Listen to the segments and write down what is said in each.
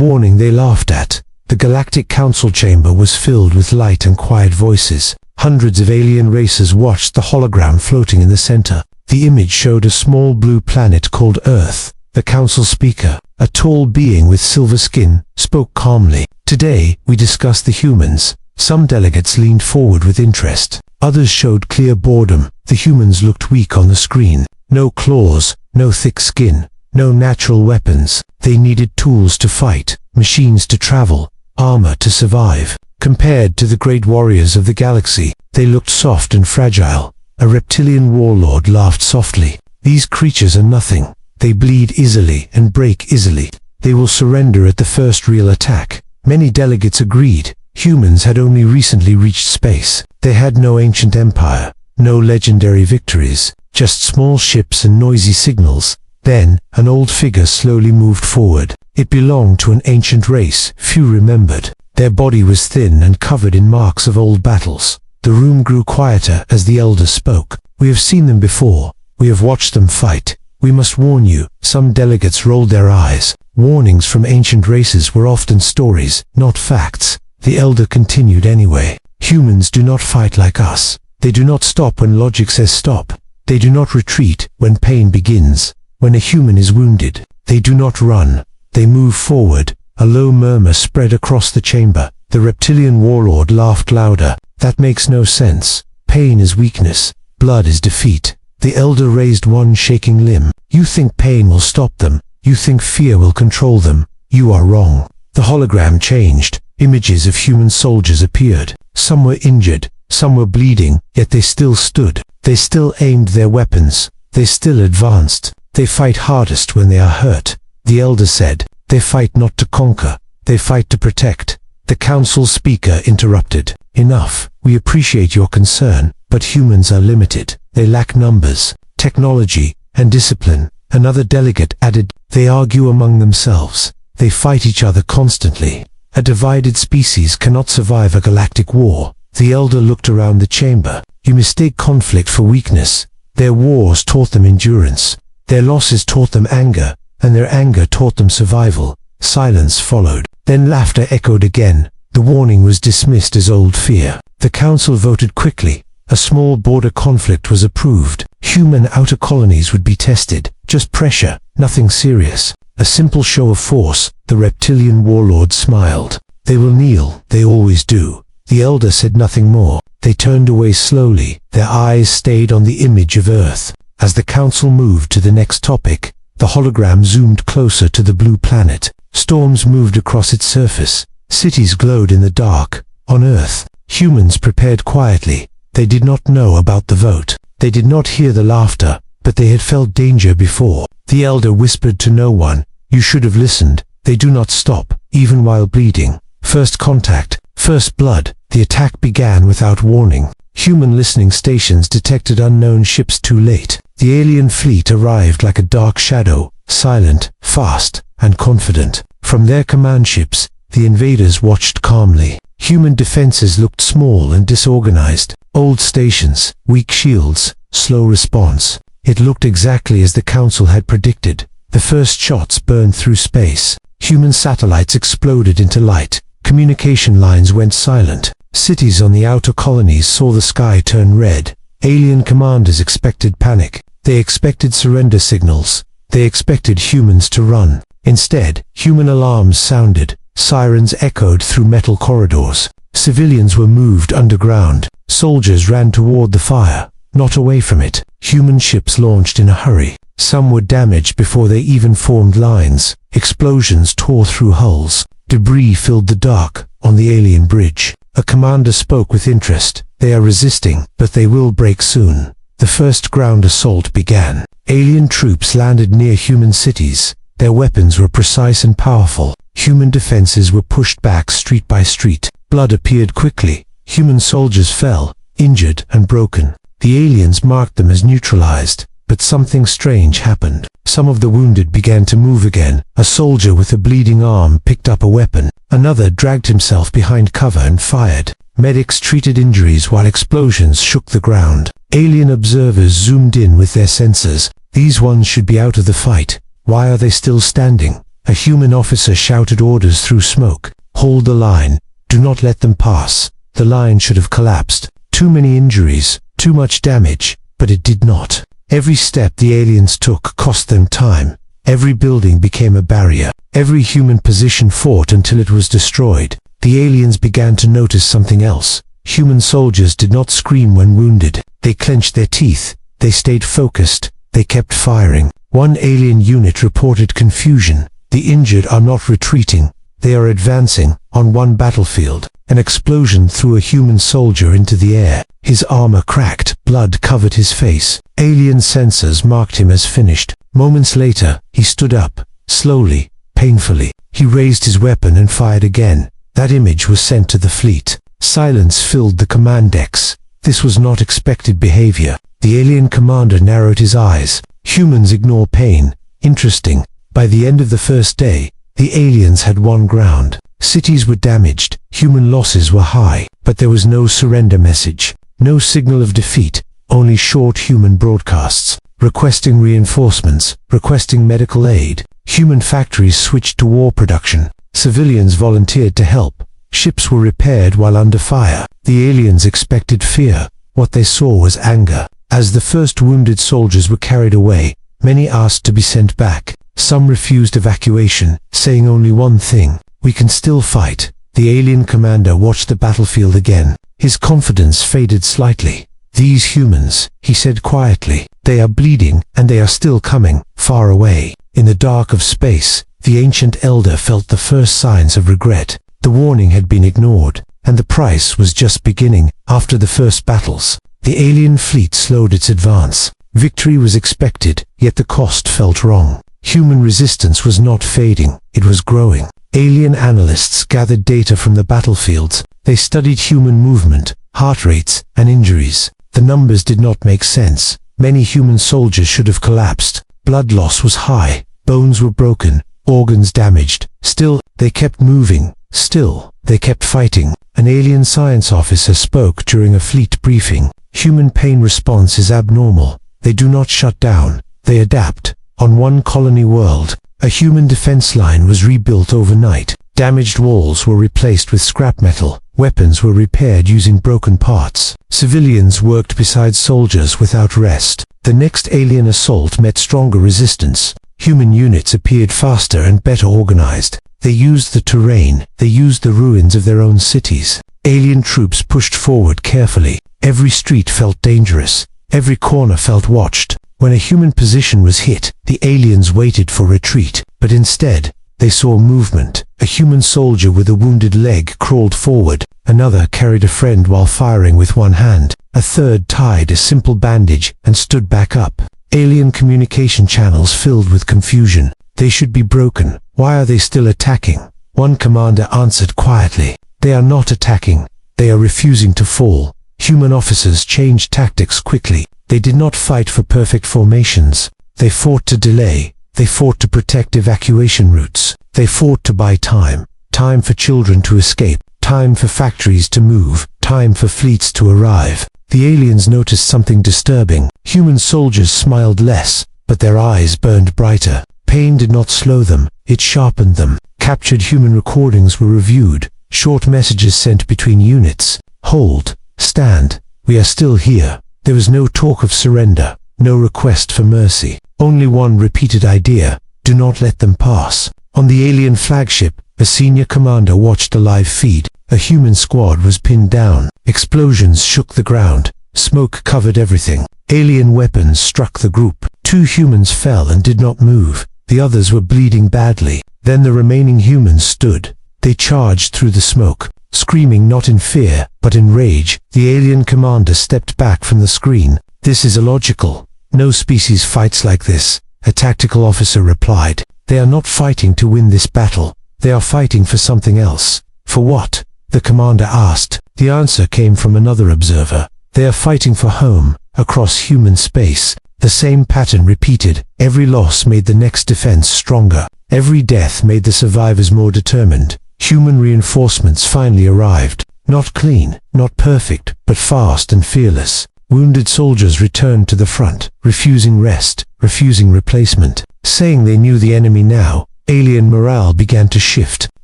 warning they laughed at. The Galactic Council chamber was filled with light and quiet voices. Hundreds of alien racers watched the hologram floating in the center. The image showed a small blue planet called Earth. The council speaker, a tall being with silver skin, spoke calmly. Today, we discuss the humans. Some delegates leaned forward with interest. Others showed clear boredom. The humans looked weak on the screen. No claws, no thick skin, no natural weapons. They needed tools to fight, machines to travel, armor to survive. Compared to the great warriors of the galaxy, they looked soft and fragile. A reptilian warlord laughed softly. These creatures are nothing. They bleed easily and break easily. They will surrender at the first real attack. Many delegates agreed. Humans had only recently reached space. They had no ancient empire, no legendary victories, just small ships and noisy signals. Then, an old figure slowly moved forward. It belonged to an ancient race few remembered. Their body was thin and covered in marks of old battles. The room grew quieter as the elder spoke. We have seen them before. We have watched them fight. We must warn you. Some delegates rolled their eyes. Warnings from ancient races were often stories, not facts. The elder continued anyway. Humans do not fight like us. They do not stop when logic says stop. They do not retreat when pain begins. When a human is wounded, they do not run. They move forward. A low murmur spread across the chamber. The reptilian warlord laughed louder. That makes no sense. Pain is weakness. Blood is defeat. The elder raised one shaking limb. You think pain will stop them. You think fear will control them. You are wrong. The hologram changed. Images of human soldiers appeared. Some were injured. Some were bleeding, yet they still stood. They still aimed their weapons. They still advanced. They fight hardest when they are hurt. The elder said, they fight not to conquer. They fight to protect. The council speaker interrupted. Enough. We appreciate your concern, but humans are limited. They lack numbers, technology, and discipline. Another delegate added, they argue among themselves. They fight each other constantly. A divided species cannot survive a galactic war. The elder looked around the chamber. You mistake conflict for weakness. Their wars taught them endurance. Their losses taught them anger, and their anger taught them survival. Silence followed. Then laughter echoed again. The warning was dismissed as old fear. The council voted quickly. A small border conflict was approved. Human outer colonies would be tested. Just pressure, nothing serious. A simple show of force. The reptilian warlord smiled. They will kneel, they always do. The elder said nothing more. They turned away slowly. Their eyes stayed on the image of Earth. As the council moved to the next topic, the hologram zoomed closer to the blue planet. Storms moved across its surface. Cities glowed in the dark. On Earth, humans prepared quietly. They did not know about the vote. They did not hear the laughter, but they had felt danger before. The elder whispered to no one, you should have listened. They do not stop, even while bleeding. First contact, first blood. The attack began without warning. Human listening stations detected unknown ships too late. The alien fleet arrived like a dark shadow, silent, fast, and confident. From their command ships, the invaders watched calmly. Human defenses looked small and disorganized. Old stations, weak shields, slow response. It looked exactly as the council had predicted. The first shots burned through space. Human satellites exploded into light. Communication lines went silent. Cities on the outer colonies saw the sky turn red. Alien commanders expected panic. They expected surrender signals. They expected humans to run. Instead, human alarms sounded. Sirens echoed through metal corridors. Civilians were moved underground. Soldiers ran toward the fire, not away from it. Human ships launched in a hurry. Some were damaged before they even formed lines. Explosions tore through hulls. Debris filled the dark on the alien bridge. A commander spoke with interest. They are resisting, but they will break soon. The first ground assault began. Alien troops landed near human cities. Their weapons were precise and powerful. Human defenses were pushed back street by street. Blood appeared quickly. Human soldiers fell, injured and broken. The aliens marked them as neutralized. But something strange happened. Some of the wounded began to move again. A soldier with a bleeding arm picked up a weapon. Another dragged himself behind cover and fired. Medics treated injuries while explosions shook the ground. Alien observers zoomed in with their sensors. These ones should be out of the fight. Why are they still standing? A human officer shouted orders through smoke. Hold the line. Do not let them pass. The line should have collapsed. Too many injuries, too much damage, but it did not. Every step the aliens took cost them time. Every building became a barrier. Every human position fought until it was destroyed. The aliens began to notice something else. Human soldiers did not scream when wounded. They clenched their teeth. They stayed focused. They kept firing. One alien unit reported confusion. The injured are not retreating. They are advancing. On one battlefield, an explosion threw a human soldier into the air. His armor cracked. Blood covered his face. Alien sensors marked him as finished. Moments later, he stood up. Slowly, painfully. He raised his weapon and fired again. That image was sent to the fleet. Silence filled the command decks. This was not expected behavior. The alien commander narrowed his eyes. Humans ignore pain. Interesting. By the end of the first day, the aliens had won ground. Cities were damaged. Human losses were high. But there was no surrender message. No signal of defeat. Only short human broadcasts. Requesting reinforcements. Requesting medical aid. Human factories switched to war production. Civilians volunteered to help. Ships were repaired while under fire. The aliens expected fear. What they saw was anger. As the first wounded soldiers were carried away, many asked to be sent back. Some refused evacuation, saying only one thing: we can still fight. The alien commander watched the battlefield again. His confidence faded slightly. These humans, he said quietly, they are bleeding, and they are still coming, far away. In the dark of space, the ancient elder felt the first signs of regret. The warning had been ignored, and the price was just beginning. After the first battles, the alien fleet slowed its advance. Victory was expected, yet the cost felt wrong. Human resistance was not fading, it was growing. Alien analysts gathered data from the battlefields. They studied human movement, heart rates, and injuries. The numbers did not make sense. Many human soldiers should have collapsed. Blood loss was high. Bones were broken. Organs damaged. Still, they kept moving. Still, they kept fighting. An alien science officer spoke during a fleet briefing. Human pain response is abnormal. They do not shut down. They adapt. On one colony world, a human defense line was rebuilt overnight. Damaged walls were replaced with scrap metal. Weapons were repaired using broken parts. Civilians worked beside soldiers without rest. The next alien assault met stronger resistance. Human units appeared faster and better organized. They used the terrain. They used the ruins of their own cities. Alien troops pushed forward carefully. Every street felt dangerous. Every corner felt watched. When a human position was hit, the aliens waited for retreat. But instead, they saw movement. A human soldier with a wounded leg crawled forward. Another carried a friend while firing with one hand. A third tied a simple bandage and stood back up. Alien communication channels filled with confusion. They should be broken. Why are they still attacking? One commander answered quietly. They are not attacking. They are refusing to fall. Human officers changed tactics quickly. They did not fight for perfect formations. They fought to delay. They fought to protect evacuation routes. They fought to buy time. Time for children to escape. Time for factories to move. Time for fleets to arrive. The aliens noticed something disturbing. Human soldiers smiled less, but their eyes burned brighter. Pain did not slow them. It sharpened them. Captured human recordings were reviewed. Short messages sent between units. Hold. Stand. We are still here. There was no talk of surrender. No request for mercy. Only one repeated idea: do not let them pass. On the alien flagship, a senior commander watched a live feed. A human squad was pinned down. Explosions shook the ground. Smoke covered everything. Alien weapons struck the group. 2 humans fell and did not move. The others were bleeding badly. Then the remaining humans stood. They charged through the smoke, screaming not in fear, but in rage. The alien commander stepped back from the screen. This is illogical. No species fights like this, a tactical officer replied. They are not fighting to win this battle. They are fighting for something else. For what? The commander asked. The answer came from another observer. They are fighting for home, across human space. The same pattern repeated. Every loss made the next defense stronger. Every death made the survivors more determined. Human reinforcements finally arrived. Not clean, not perfect, but fast and fearless. Wounded soldiers returned to the front, refusing rest, refusing replacement, saying they knew the enemy now. Alien morale began to shift.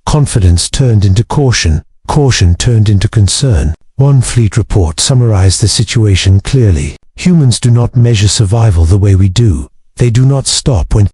Confidence turned into caution. Caution turned into concern. One fleet report summarized the situation clearly. Humans do not measure survival the way we do. They do not stop when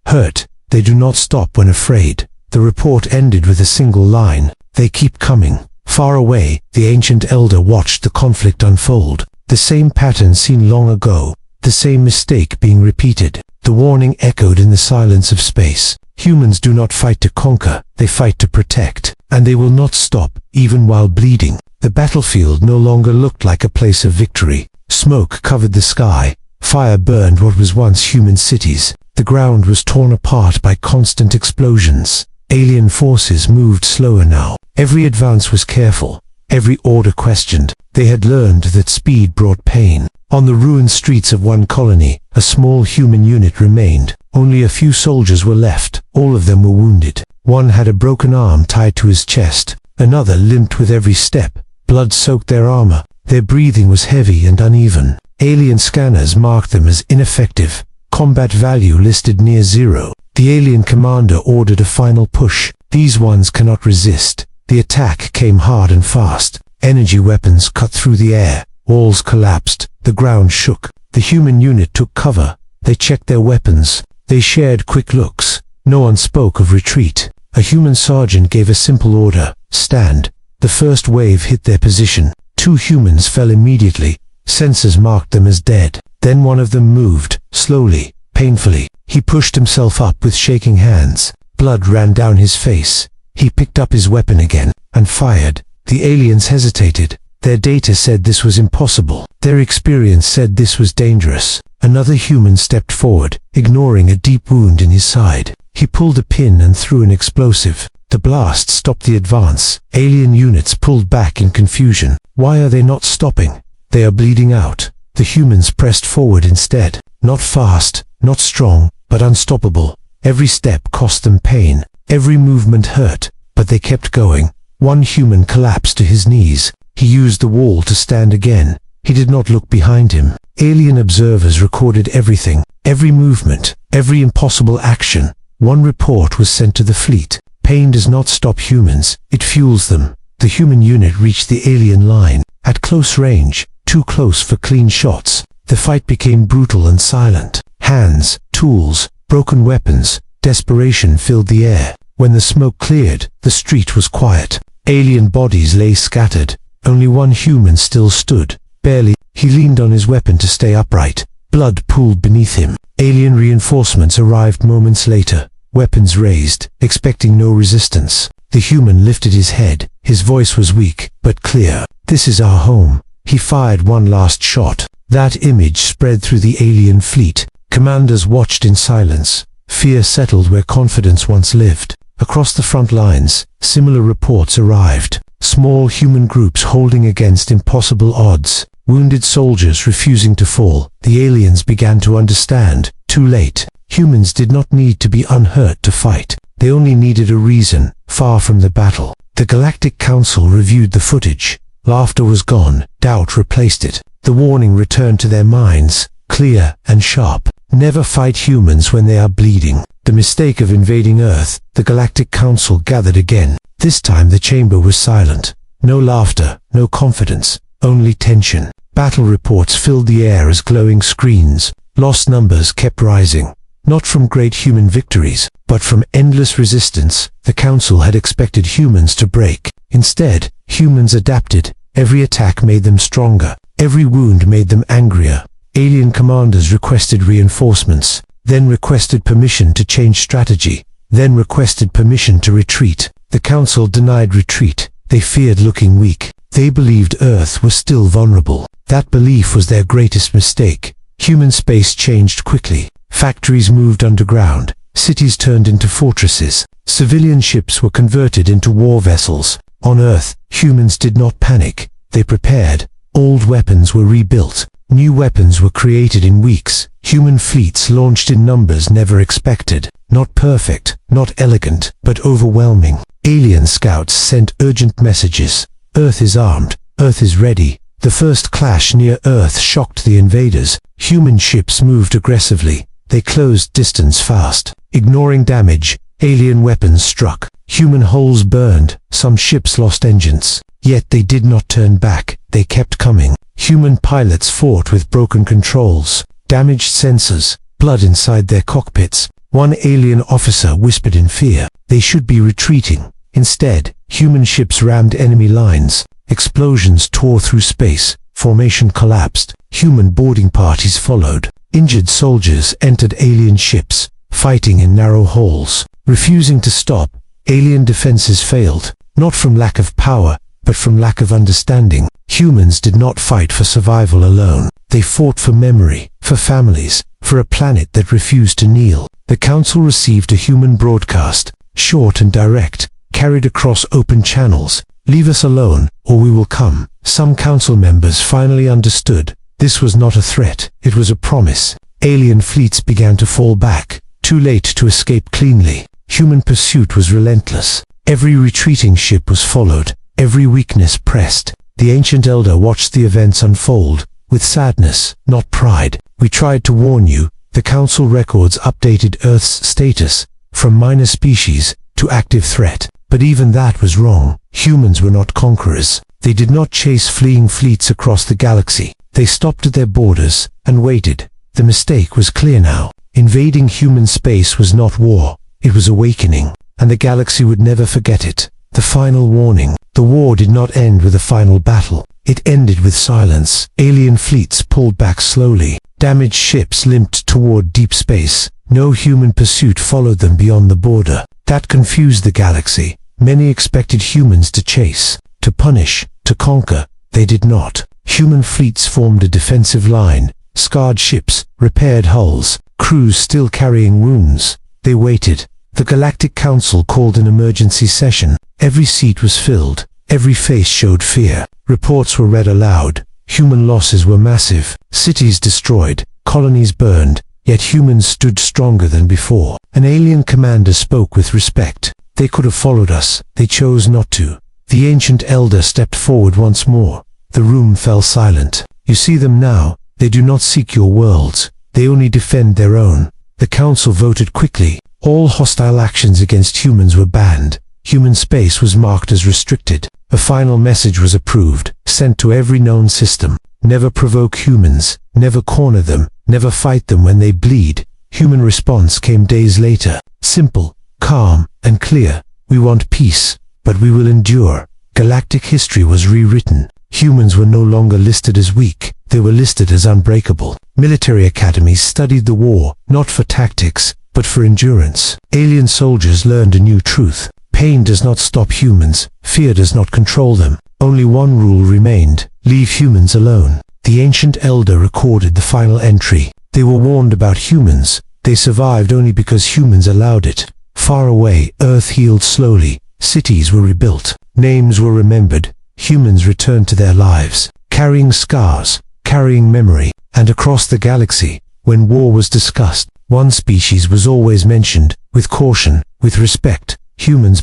hurt. They do not stop when afraid. The report ended with a single line. They keep coming. Far away, the ancient elder watched the conflict unfold. The same pattern seen long ago. The same mistake being repeated. The warning echoed in the silence of space. Humans do not fight to conquer. They fight to protect. And they will not stop, even while bleeding. The battlefield no longer looked like a place of victory. Smoke covered the sky. Fire burned what was once human cities. The ground was torn apart by constant explosions. Alien forces moved slower now. Every advance was careful. Every order questioned. They had learned that speed brought pain. On the ruined streets of one colony, a small human unit remained. Only a few soldiers were left. All of them were wounded. One had a broken arm tied to his chest. Another limped with every step. Blood soaked their armor. Their breathing was heavy and uneven. Alien scanners marked them as ineffective. Combat value listed near zero. The alien commander ordered a final push. These ones cannot resist. The attack came hard and fast. Energy weapons cut through the air. Walls collapsed. The ground shook. The human unit took cover. They checked their weapons. They shared quick looks. No one spoke of retreat. A human sergeant gave a simple order: stand. The first wave hit their position. 2 humans fell immediately. Sensors marked them as dead. Then one of them moved, slowly, painfully. He pushed himself up with shaking hands. Blood ran down his face. He picked up his weapon again, and fired. The aliens hesitated. Their data said this was impossible. Their experience said this was dangerous. Another human stepped forward, ignoring a deep wound in his side. He pulled a pin and threw an explosive. The blast stopped the advance. Alien units pulled back in confusion. Why are they not stopping? They are bleeding out. The humans pressed forward instead. Not fast, not strong, but unstoppable. Every step cost them pain. Every movement hurt, but they kept going. One human collapsed to his knees. He used the wall to stand again. He did not look behind him. Alien observers recorded everything, every movement, every impossible action. One report was sent to the fleet. Pain does not stop humans, it fuels them. The human unit reached the alien line. At close range, too close for clean shots. The fight became brutal and silent. Hands, tools, broken weapons, desperation filled the air. When the smoke cleared, the street was quiet. Alien bodies lay scattered. Only one human still stood. Barely, he leaned on his weapon to stay upright. Blood pooled beneath him. Alien reinforcements arrived moments later. Weapons raised, expecting no resistance. The human lifted his head. His voice was weak, but clear. "This is our home." He fired one last shot. That image spread through the alien fleet. Commanders watched in silence. Fear settled where confidence once lived. Across the front lines, similar reports arrived. Small human groups holding against impossible odds. Wounded soldiers refusing to fall. The aliens began to understand. Too late. Humans did not need to be unhurt to fight. They only needed a reason, far from the battle. The Galactic Council reviewed the footage. Laughter was gone. Doubt replaced it. The warning returned to their minds, clear and sharp. Never fight humans when they are bleeding. The mistake of invading Earth. The Galactic Council gathered again. This time the chamber was silent. No laughter, no confidence, only tension. Battle reports filled the air as glowing screens. Lost numbers kept rising. Not from great human victories, but from endless resistance. The Council had expected humans to break. Instead, humans adapted. Every attack made them stronger. Every wound made them angrier. Alien commanders requested reinforcements, then requested permission to change strategy, then requested permission to retreat. The Council denied retreat. They feared looking weak. They believed Earth was still vulnerable. That belief was their greatest mistake. Human space changed quickly. Factories moved underground. Cities turned into fortresses. Civilian ships were converted into war vessels. On Earth, humans did not panic. They prepared. Old weapons were rebuilt. New weapons were created in weeks. Human fleets launched in numbers never expected. Not perfect, not elegant, but overwhelming. Alien scouts sent urgent messages. Earth is armed. Earth is ready. The first clash near Earth shocked the invaders. Human ships moved aggressively. They closed distance fast. Ignoring damage, alien weapons struck. Human hulls burned, some ships lost engines. Yet they did not turn back, they kept coming. Human pilots fought with broken controls, damaged sensors, blood inside their cockpits. One alien officer whispered in fear. They should be retreating. Instead, human ships rammed enemy lines. Explosions tore through space. Formation collapsed. Human boarding parties followed. Injured soldiers entered alien ships, fighting in narrow halls. Refusing to stop, alien defenses failed, not from lack of power, but from lack of understanding. Humans did not fight for survival alone. They fought for memory, for families, for a planet that refused to kneel. The Council received a human broadcast, short and direct, carried across open channels. Leave us alone, or we will come. Some Council members finally understood. This was not a threat, it was a promise. Alien fleets began to fall back, too late to escape cleanly. Human pursuit was relentless. Every retreating ship was followed, every weakness pressed. The ancient elder watched the events unfold, with sadness, not pride. We tried to warn you. The Council records updated Earth's status, from minor species to active threat. But even that was wrong. Humans were not conquerors. They did not chase fleeing fleets across the galaxy. They stopped at their borders and waited. The mistake was clear now. Invading human space was not war. It was awakening, and the galaxy would never forget it. The final warning. The war did not end with a final battle. It ended with silence. Alien fleets pulled back slowly. Damaged ships limped toward deep space. No human pursuit followed them beyond the border. That confused the galaxy. Many expected humans to chase, to punish, to conquer. They did not. Human fleets formed a defensive line. Scarred ships, repaired hulls, crews still carrying wounds. They waited. The Galactic Council called an emergency session. Every seat was filled. Every face showed fear. Reports were read aloud. Human losses were massive. Cities destroyed. Colonies burned. Yet humans stood stronger than before. An alien commander spoke with respect. They could have followed us. They chose not to. The ancient elder stepped forward once more. The room fell silent. You see them now. They do not seek your worlds. They only defend their own. The Council voted quickly. All hostile actions against humans were banned. Human space was marked as restricted. A final message was approved, sent to every known system. Never provoke humans. Never corner them. Never fight them when they bleed. Human response came days later. Simple, calm, and clear. We want peace, but we will endure. Galactic history was rewritten. Humans were no longer listed as weak. They were listed as unbreakable. Military academies studied the war, not for tactics, but for endurance. Alien soldiers learned a new truth. Pain does not stop humans. Fear does not control them. Only one rule remained. Leave humans alone. The ancient elder recorded the final entry. They were warned about humans. They survived only because humans allowed it. Far away, Earth healed slowly. Cities were rebuilt. Names were remembered. Humans returned to their lives, carrying scars, carrying memory. And across the galaxy, when war was discussed, one species was always mentioned, with caution, with respect. Humans